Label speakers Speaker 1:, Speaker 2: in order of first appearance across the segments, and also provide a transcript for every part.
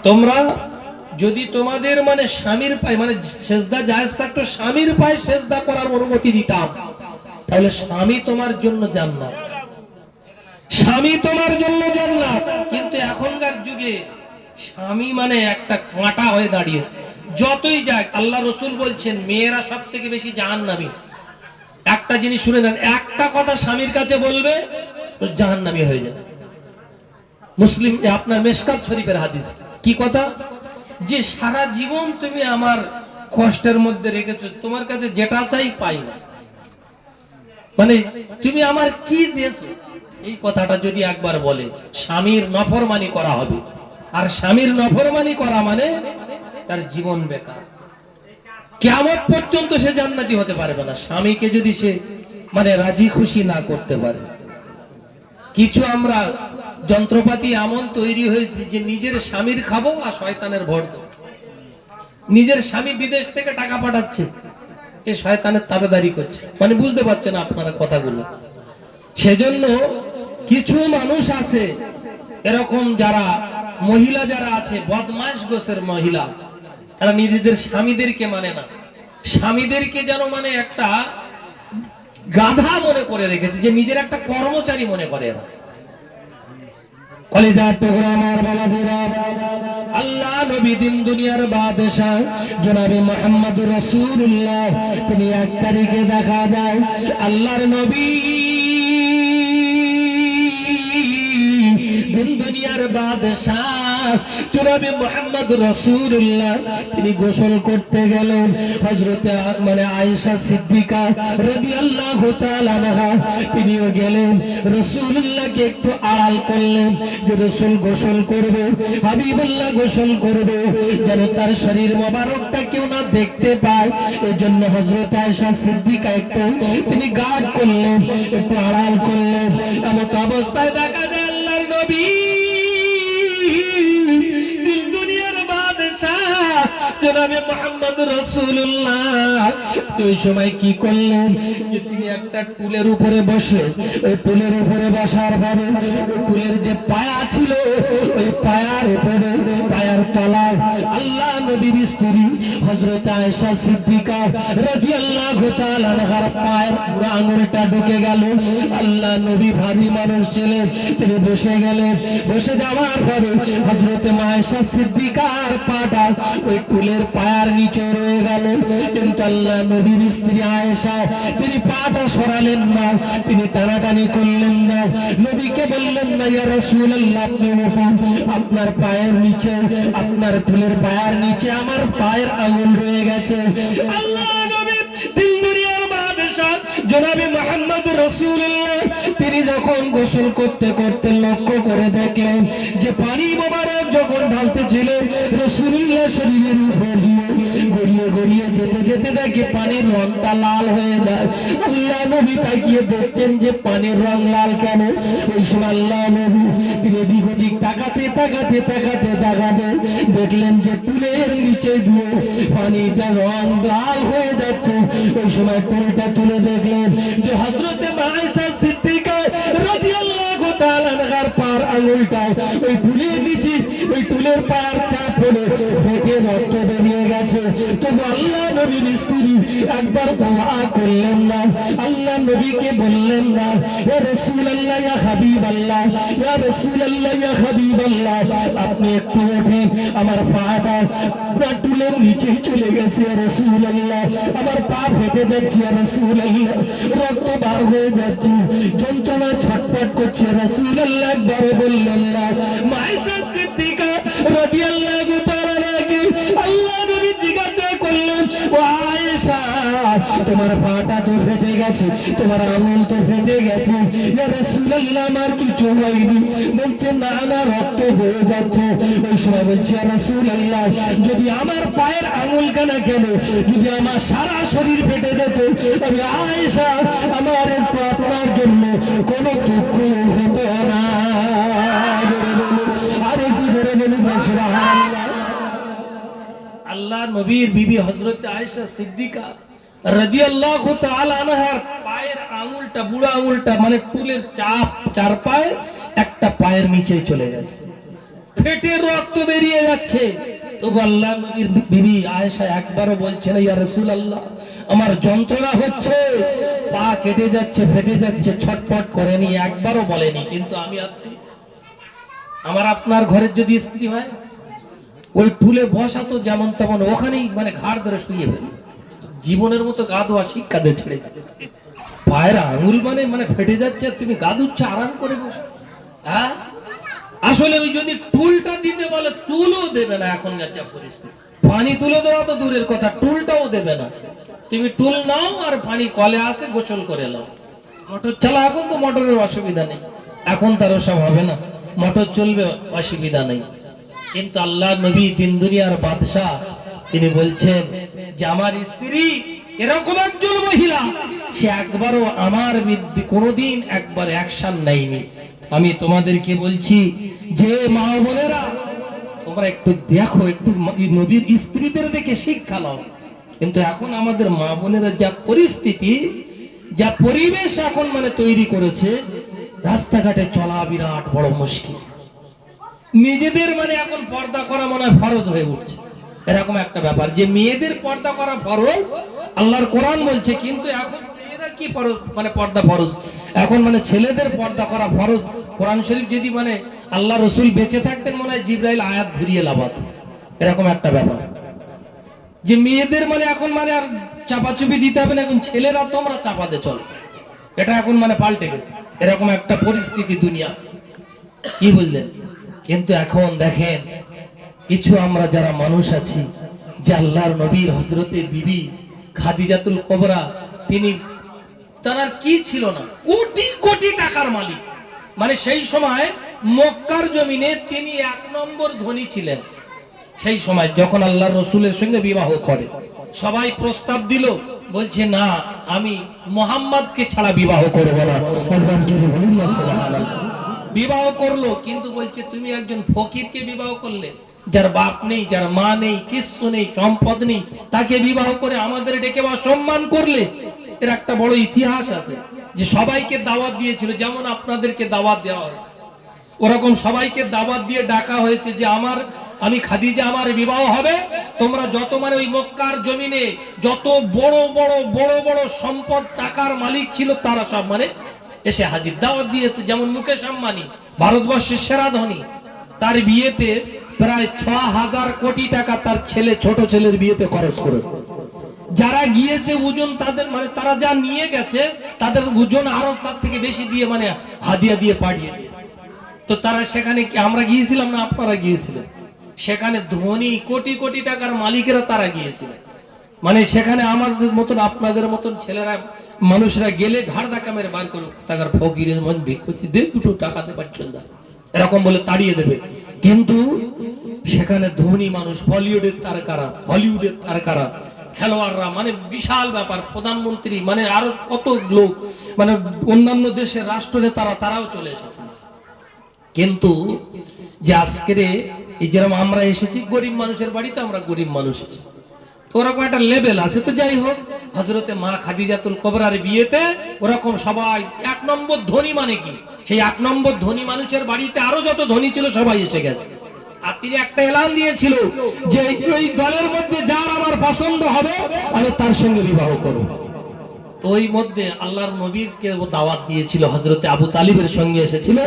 Speaker 1: তোমরা যদি তোমাদের মানে স্বামীর পায়ে মানে সেজদা জায়েজ থাকতো স্বামীর পায়ে সেজদা করার অনুমতি দিতাম তাহলে স্বামী তোমার জন্য জান্নাত, স্বামী তোমার জন্য জান্নাত। কিন্তু এখনকার যুগে স্বামী মানে একটা কাঁটা হয়ে দাঁড়িয়েছে। যতই যাক আল্লাহ রসুল বলছেন মেয়েরা সব থেকে বেশি জাহান্নামী। একটা জিনিস শুনে নেন, একটা কথা স্বামীর কাছে বলবে জাহান্নামী হয়ে যাবে। মুসলিম আপনার মেশকাত শরীফের হাদিস। কি কথা? যে সারা জীবন তুমি আমার কষ্টের মধ্যে রেখেছো, তোমার কাছে যেটা চাই পাই না, মানে তুমি আমার কি দিয়েছো, এই কথাটা যদি একবার বলে স্বামীর নফরমানি করা হবে। আর স্বামীর নফরমানি করা মানে তার জীবন বেকার, কিয়ামত পর্যন্ত সে জান্নাতি হতে পারবে না স্বামীকে যদি সে মানে রাজি খুশি না করতে পারে। কিছু আমরা যন্ত্রপাতি এমন তৈরি হয়েছে যে নিজের স্বামীর খাবো আর শয়তানের ভোট দেবো। নিজের স্বামী বিদেশ থেকে টাকা পাঠাচ্ছে, এ শয়তানের তাবেদারি করছে, মানে বুঝতে পারছেন আপনারা কথাগুলো। সেজন্য কিছু মানুষ আছে এরকম, যারা মহিলা যারা আছে বদমাশ গোছের মহিলা, তারা নিজেদের স্বামীদেরকে মানে না, স্বামীদেরকে যেন মানে একটা গাধা মনে করে রেখেছে, যে নিজের একটা কর্মচারী মনে করে এরা। কলিজার টুকরা আমার বাবাজিরা, আল্লাহ নবী দিন দুনিয়ার বাদশাহ জনাবে মুহাম্মদুর রাসূলুল্লাহ, তিনি 1 তারিখে দেখা যায় আল্লাহর নবী দিন দুনিয়ার বাদশাহ জনাবে মুহাম্মদুর রাসূলুল্লাহ তিনি গোসল করতে গেলেন। হযরত মানে আয়েশা সিদ্দিকা রাদিয়াল্লাহু তাআলা আনহা তিনিও গেলেন, রাসূলুল্লাহকে একটু আড়াল করলেন যে রাসূল গোসল করবে, হাবিবুল্লাহ গোসল করবে, যেন তার শরীর মোবারকটা কেউ না দেখতে পায়। এজন্য হযরত আয়েশা সিদ্দিকা একটু তিনি গার্ড করলেন, একটু আড়াল করলেন। এমন অবস্থায় দেখা যায় আল্লাহর নবী দিন দুনিয়ার বাদশাহ জনাবে মুহাম্মদুর রাসূলুল্লাহ ওই সময় কি করলেন, যে তিনি একটা টুলের উপরে বসে, ওই টুলের উপরে বসার পরে ওই টুলের যে পায়া ছিল, ওই পায়ার উপরে পায়ার তলায় আল্লাহ নবীর স্ত্রী হযরত আয়েশা সিদ্দিকা রাদিয়াল্লাহু তাআলা আনহার পায়ের আঙুলটা ঢুকে গেল। আল্লাহ নবী ভারী মানুষ ছিলেন, তিনি বসে গেলেন। বসে যাওয়ার পরে হযরত আয়েশা সিদ্দিকার পাটা ওই টুলের পায়ার নিচে রয়ে গেল। কিন্তু আল্লাহ নবীর স্ত্রী আয়েশা তিনি পাটা সরালেন না, তিনি টানাটানি করলেন না, নবীকে বললেন না ইয়া রাসূলুল্লাহ আপনি উঠুন, আপনার পায়ের নিচে, আপনার টুলের পায়ের নিচে আমার পায়ের আঙুল রয়ে গেছে। আল্লাহ নবী দিন দুনিয়ার বাদশাহ জনাবে মুহাম্মদুর রাসূলুল্লাহ তিনি যখন গোসল করতে করতে লক্ষ্য করে দেখলেন যে পানি মোবারক যখন ঢালতেছিলেন রাসূলুল্লাহ শরীরের উপর দিয়ে গড়িয়ে গড়িয়ে যেতে যেতে দেখে পানির রংটা লাল হয়ে যায়। আল্লাহ নবী তাকিয়ে দেখছেন যে পানির রং লাল কেন। ওই সময় আল্লাহ নবী তিনি এদিক ওদিক তাকাতে তাকাতে তাকাতে তাকাতে দেখলেন যে টুলের নিচে দিয়ে পানিটা রং লাল হয়ে যাচ্ছে। ওই সময় টুলটা তুলে দেখলেন যে হযরতে আয়েশা সিদ্দিকা রাদিয়াল্লাহু তাআলা আনহার পায়ের আঙুলটা ওই টুলের নিচে, ওই টুলের পায়ের চাপ হলে ফেটে রক্ত বেরিয়ে গেছে। তবু আল্লাহ নবীর স্ত্রী একবার দোয়া করলেন না, আল্লাহ নবীকে বললেন না ইয়া রাসূলুল্লাহ ইয়া হাবিবাল্লাহ, ইয়া রাসূলুল্লাহ ইয়া হাবিবাল্লাহ আপনি একটু উঠেন, আমার পাটা টুলের নিচে চলে গেছে ইয়া রাসূলুল্লাহ, আমার পা ফেটে যাচ্ছে ইয়া রাসূলুল্লাহ, রক্ত বার হয়ে যাচ্ছে, যন্ত্রণা ছটফট করছে রাসূলুল্লাহ। একবার বললেন না। আয়েশা সিদ্দিকা রাদিয়াল্লাহু তাআলা আনহা আল্লাহ নবী জিজ্ঞাসা করলেন ও আয়েশা তোমার পাটা তো ফেটে গেছে, তোমার আঙুল তো ফেটে গেছে, ইয়া রাসূলুল্লাহ আমার কিছু হয়নি। বলছে না না রক্ত বয়ে যাচ্ছে। ওই সময় বলছে ইয়া রাসূলুল্লাহ যদি আমার পায়ের আঙুল কানা কেন, যদি আমার সারা শরীর ফেটে যেত আমি আয়েশা আমার একটু আপনার জন্য কোনো দুঃখ হতো না। আরে কি ধরে বলুন সুবহানাল্লাহ। আল্লাহ নবীর বিবি হযরত আয়েশা সিদ্দিকা রাদিয়াল্লাহু তাআলা আনহার পায়ের আঙুলটা, বুড়ো আঙুলটা মানে টুলের চাপ চার পায়ে একটা পায়ের নিচে চলে গেছে। ফেটে রক্ত বেরিয়ে যাচ্ছে। তো আল্লাহ নবীর বিবি আয়েশা একবারও বলছে না ইয়া রাসূলুল্লাহ আমার যন্ত্রণা হচ্ছে, পা কেটে যাচ্ছে, ফেটে যাচ্ছে, ছটফট করেনি, একবারও বলেনি। কিন্তু আমি আপনি, আমার আপনার ঘরের যদি স্ত্রী হয়, ওই টুলে বসা তো যেমন তেমন ওখানেই মানে ঘাড় ধরে শুয়ে ফেলে, জীবনের মতো গা ধোয়া শিক্ষা দিয়ে ছেড়ে দেবে। পায়ের আঙুল মানে ফেটে যাচ্ছে, তুমি গা ধুচ্ছ আরাম করে বসে। হ্যাঁ, আসলে ওই যদি টুলটা দিতে বলে টুলও দেবে না। এখনকার যা পরিস্থিতি, পানি তুলে দেওয়া তো দূরের কথা, টুলটাও দেবে না। তুমি টুল নাও আর পানি কলে আসে গোসল করে নাও। মোটর চালা, এখন তো মোটরের অসুবিধা নেই, এখন তার সব হবে না, মোটর চলবে, অসুবিধা নেই। কিন্তু আল্লাহ নবী দিন দুনিয়ার বাদশাহ, তিনি বলছেন যে আমার স্ত্রী এরকম একজন মহিলা, সে একবারও আমার বিরুদ্ধে কোনোদিন একবার অ্যাকশন নেয়নি। আমি তোমাদেরকে বলছি যে মা বোনেরা, তোমরা একটু দেখো, একটু নবীর স্ত্রীদের দেখে শিক্ষা নাও। কিন্তু এখন আমাদের মা বোনেরা যা পরিস্থিতি, যা পরিবেশ এখন মানে তৈরি করেছে, রাস্তাঘাটে চলা বিরাট বড় মুশকিল। নিজেদের মানে এখন পর্দা করা মনে হয় ফরজ হয়ে উঠছে, এরকম একটা ব্যাপার যে মেয়েদের পর্দা করা ফরজ, আল্লাহর কোরআন বলছে। কিন্তু এখন মেয়েরা কি ফরজ মানে পর্দা ফরজ, এখন মানে ছেলেদের পর্দা করা ফরজ। কোরআন শরীফ যদি মানে আল্লাহ রসুল বেঁচে থাকতেন, মনে হয় জিবরাইল আয়াত ঘুরিয়ে লাভাত, এরকম একটা ব্যাপার। যে মেয়েদের মানে এখন মানে আর চাপাচুপি দিতে হবে না, এখন ছেলেরা তোমরা চাপাতে চলো, এটা এখন মানে পাল্টে গেছে, এরকম একটা পরিস্থিতি দুনিয়া। কি বুঝলেন? কিন্তু এখন দেখেন, কিছু আমরা যারা মানুষ আছি, যে আল্লাহর নবীর হযরতে বিবি খাদিজাতুল কুবরা, তিনি তার কি ছিল না, কোটি কোটি টাকার মালিক। মানে সেই সময় মক্কার জমিনে তিনি 1 নম্বর ধনী ছিলেন। সেই সময় যখন আল্লাহর রাসূলের সঙ্গে বিবাহ করে, সবাই প্রস্তাব দিল, বলছে না আমি মুহাম্মদকে ছাড়া বিবাহ করব না। বিবাহ করলো, কিন্তু বলছে তুমি একজন ফকিরকে বিবাহ করলে, যার বাপ নেই, যার মা নেই, কিছু নেই, সম্পদ নেই, তাকে বিবাহ করে আমাদের ডেকে বা সম্মান করলে। এর একটা বড় ইতিহাস আছে যে সবাইকে দাওয়াত দিয়েছিল, যেমন আপনাদেরকে দাওয়াত দেওয়া হয়েছে, ওরকম সবাইকে দাওয়াত দিয়ে ডাকা হয়েছে যে আমি খাদিজা, আমার বিবাহ হবে, তোমরা যত মানে ওই মক্কার জমিনে যত বড় বড় বড় বড় সম্পদ টাকার মালিক ছিল, তারা সব মানে এসে হাজির। দাওয়াত দিয়েছে, যেমন মুকেশ আম্বানি, ভারতবর্ষের সেরা ধনী, তার বিয়েতে প্রায় ৬,০০০ কোটি টাকা তার ছোট ছেলের বিয়েতে খরচ করেছে। যারা গিয়েছে ওজন তাদের মানে তারা যা নিয়ে গেছে, তাদের ওজন আরো তার থেকে বেশি দিয়ে মানে হাদিয়া দিয়ে পাঠিয়ে দিয়েছে। তো তারা সেখানে, আমরা গিয়েছিলাম না, আপনারা গিয়েছিলেন, সেখানে ধনী কোটি কোটি টাকার মালিকেরা তারা গিয়েছিল। মানে সেখানে আমাদের মতন আপনাদের মতন ছেলেরা মানুষরা গেলে ঘাড় ধাক্কা মেরে বার করুক, টাকার ফকিরের মন ভিক্ষুতি দে, 2 টাকাতে পারছেন না, এরকম বলে তাড়িয়ে দেবে। কিন্তু সেখানে ধনী মানুষ, বলিউডের তারকারা, হলিউডের তারকারা, খেলোয়াড়রা, মানে বিশাল ব্যাপার, প্রধানমন্ত্রী, মানে আরো কত লোক, মানে অন্যান্য দেশের রাষ্ট্রনেতারা, তারাও চলে এসেছে। কিন্তু যে আজকের এই যেরকম আমরা এসেছি গরিব মানুষের বাড়িতে, আমরা গরিব মানুষ, ওরকম একটা লেভেল আছে। তো যাই হোক, হযরতে মা খাদিজাতুল কুবরার বিয়েতে ওরকম সবাই 1 নম্বর ধনী, মানে কি সেই 1 নম্বর ধনী মানুষের বাড়িতে আরো যত ধনী ছিল সবাই এসে গেছে। আর তিনি একটা এলান দিয়েছিল যে এই দলের মধ্যে যার আমার পছন্দ হবে আমি তার সঙ্গে বিবাহ করব। তো ওই মধ্যে আল্লাহর নবীকে দাওয়াত দিয়েছিল, হযরতে আবু তালিবের সঙ্গে এসেছিল।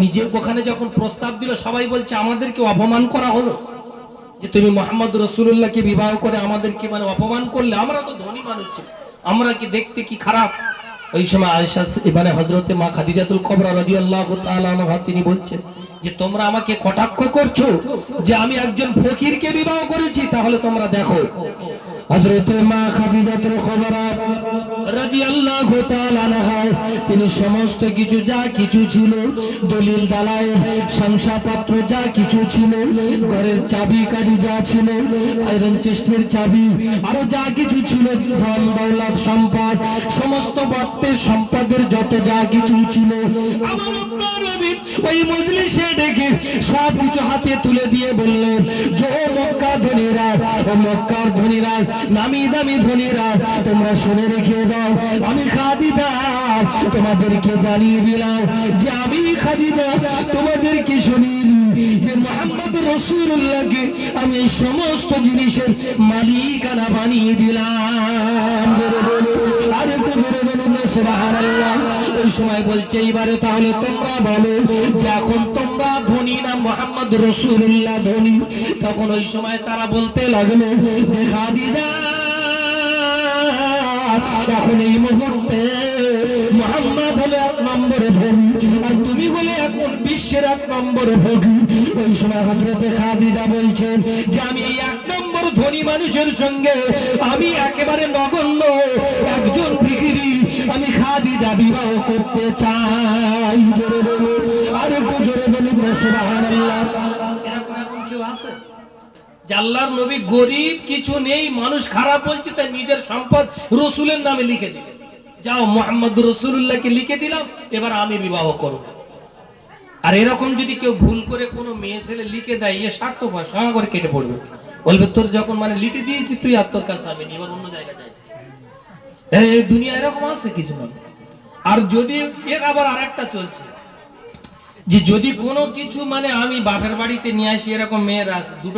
Speaker 1: নিজে ওখানে যখন প্রস্তাব দিল, সবাই বলছে আমাদেরকে অপমান করা হলো, যে তুমি মুহাম্মদ রাসূলুল্লাহকে বিবাহ করে আমাদেরকে মানে অপমান করলে, আমরা তো ধনী মানুষ, আমরা কি দেখতে কি খারাপ? ওই সময় আয়েশা মানে হযরতে মা খাদিজাতুল কুবরা রাদিয়াল্লাহু তাআলা আনহা, তিনি বলছেন যে তোমরা আমাকে কটাক্ষ করছো যে আমি একজন ফকিরকে বিবাহ করেছি, তাহলে তোমরা দেখো হযরতে মা খাদিজাতুল কুবরা রাদিয়াল্লাহু তাআলা আনহা, তিনি সমস্ত কিছু যা কিছু ছিল, দলিল দালাল শংসাপত্র যা কিছু ছিল, ঘরের চাবি কাঠি যা ছিল, আয়রন চেস্টের চাবি, আরো যা কিছু ছিল, ধন দৌলত সম্পদ, সমস্ত বর্তের সম্পদের যত যা কিছু ছিল, আমার নবী ওই মজলিসে ডেকে সব কিছু হাতে তুলে দিয়ে বললেন যে মক্কা ধনীরা, ও মক্কার ধনীরা, নামি দামি ধনীরা, তোমরা শুনে রেখে দাও, দাও, আমি খাদিজা তোমাদেরকে জানিয়ে দিলাম যে আমি খাদিজা তোমাদেরকে শুনিয়ে দিই যে মুহাম্মদ রাসূলুল্লাহকে আমি এই সমস্ত জিনিসের মালিকানা বানিয়ে দিলাম। আর একটু জোরে বলুন না সুবহানাল্লাহ। ওই সময় বলছে এবারে তাহলে তোমরা বলো যে এখন তোমরা ধনী না মুহাম্মদ রাসূলুল্লাহ ধনী? তখন ওই সময় তারা বলতে লাগলো যে খাদিজা এখন এই মুহূর্তে মুহাম্মদ হলো 1 নম্বর ধনী আর তুমি হলে এখন বিশ্বের 1 নম্বর ভোগী। ওই সময় হযরতে খাদিজা বলছেন যে আমি এই 1 নম্বর ধনী মানুষের সঙ্গে আমি একেবারে নগণ্য একজন ভিখারি আমি খাদিজা বিবাহ করতে চাই। জোরে বলুন, আর একটু জোরে বলুন সুবহানাল্লাহ। এরকম এখন কেউ আছে যে আল্লাহর নবী গরিব, কিছু নেই, মানুষ খারাপ বলছে, তাই নিজের সম্পদ রসুলের নামে লিখে দিলেন, যাও মুহাম্মদ রাসূলুল্লাহকে লিখে দিলাম, এবার আমি বিবাহ করব। আর এরকম যদি কেউ ভুল করে কোনো মেয়ে ছেলে লিখে দেয়, এ স্বার্থপর সঙ্গে করে কেটে পড়বে, বলবে তোর যখন মানে লিখে দিয়েছি তুই আর তোর কাছে আমি এবার অন্য জায়গায় যাই। এই দুনিয়া এরকম আছে কিছু না। আর যদি এর আবার আরেকটা চলছে যে যদি কোনো কিছু মানে আমি বাপের বাড়িতে নিয়ে আসি, এরকম মেয়েরা আছে দুটো